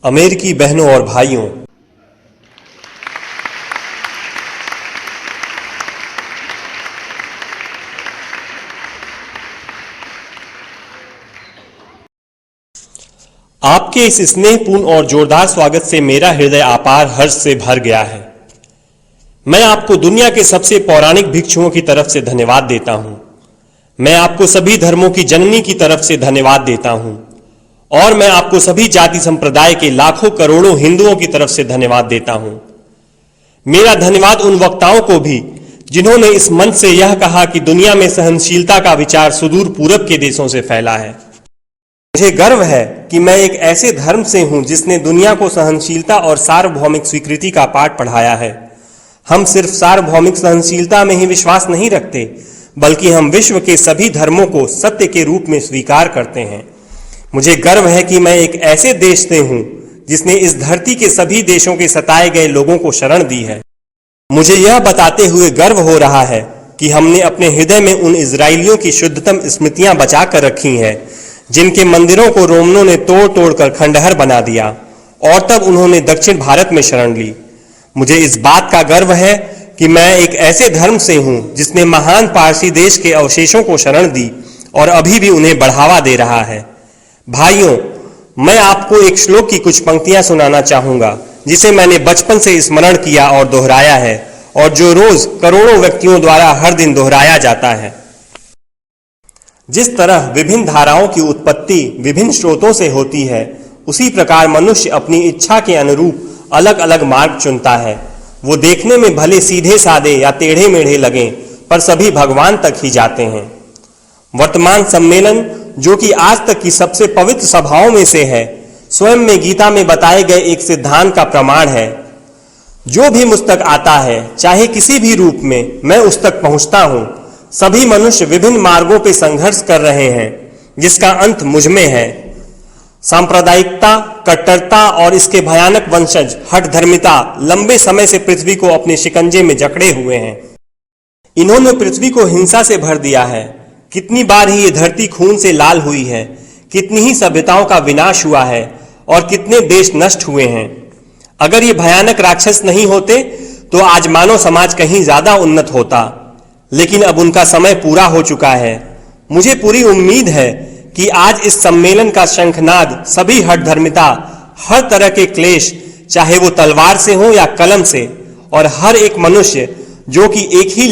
अमेरिकी बहनों और भाइयों, आपके इस स्नेहपूर्ण और जोरदार स्वागत से मेरा हृदय अपार हर्ष से भर गया है। मैं आपको दुनिया के सबसे पौराणिक भिक्षुओं की तरफ से धन्यवाद देता हूं। मैं आपको सभी धर्मों की जननी की तरफ से धन्यवाद देता हूं और मैं आपको सभी जाति संप्रदाय के लाखों करोड़ों हिंदुओं की तरफ से धन्यवाद देता हूं। मेरा धन्यवाद उन वक्ताओं को भी जिन्होंने इस मंच से यह कहा कि दुनिया में सहनशीलता का विचार सुदूर पूरब के देशों से फैला है। मुझे गर्व है कि मैं एक ऐसे धर्म से हूं जिसने दुनिया को सहनशीलता और सार्वभौमिक स्वीकृति का पाठ पढ़ाया है। हम सिर्फ सार्वभौमिक सहनशीलता में ही विश्वास नहीं रखते, बल्कि हम विश्व के सभी धर्मों को सत्य के रूप में स्वीकार करते हैं। मुझे गर्व है कि मैं एक ऐसे देश से हूं जिसने इस धरती के सभी देशों के सताए गए लोगों को शरण दी है। मुझे यह बताते हुए गर्व हो रहा है कि हमने अपने हृदय में उन इजरायलियों की शुद्धतम स्मृतियां बचा कर रखी हैं जिनके मंदिरों को रोमनों ने तोड़ तोड़ कर खंडहर बना दिया और तब उन्होंने दक्षिण भारत में शरण ली। मुझे इस बात का गर्व है कि मैं एक ऐसे धर्म से हूं जिसने महान पारसी देश के अवशेषों को शरण दी और अभी भी उन्हें बढ़ावा दे रहा है। भाइयों, मैं आपको एक श्लोक की कुछ पंक्तियां सुनाना चाहूंगा जिसे मैंने बचपन से स्मरण किया और दोहराया है और जो रोज करोड़ों व्यक्तियों द्वारा हर दिन दोहराया जाता है। जिस तरह विभिन्न धाराओं की उत्पत्ति विभिन्न स्रोतों से होती है, उसी प्रकार मनुष्य अपनी इच्छा के अनुरूप अलग अलग मार्ग चुनता है। वो देखने में भले सीधे साधे या टेढ़े मेढ़े लगें, पर सभी भगवान तक ही जाते हैं। वर्तमान सम्मेलन, जो कि आज तक की सबसे पवित्र सभाओं में से है, स्वयं में गीता में बताए गए एक सिद्धांत का प्रमाण है। जो भी मुझ तक आता है, चाहे किसी भी रूप में, मैं उस तक पहुंचता हूं। सभी मनुष्य विभिन्न मार्गों पर संघर्ष कर रहे हैं, जिसका अंत मुझ में है। सांप्रदायिकता, कट्टरता और इसके भयानक वंशज हठ धर्मिता लंबे समय से पृथ्वी को अपने शिकंजे में जकड़े हुए हैं। इन्होंने पृथ्वी को हिंसा से भर दिया है। कितनी बार ही ये धरती खून से लाल हुई है, कितनी ही सभ्यताओं का विनाश हुआ है और कितने देश नष्ट हुए हैं। अगर ये भयानक राक्षस नहीं होते तो आज मानव समाज कहीं ज्यादा उन्नत होता, लेकिन अब उनका समय पूरा हो चुका है। मुझे पूरी उम्मीद है कि आज इस सम्मेलन का शंखनाद सभी हठ धर्मिता, हर तरह के क्लेश, चाहे वो तलवार से हो या कलम से, और हर एक मनुष्य जो कि एक ही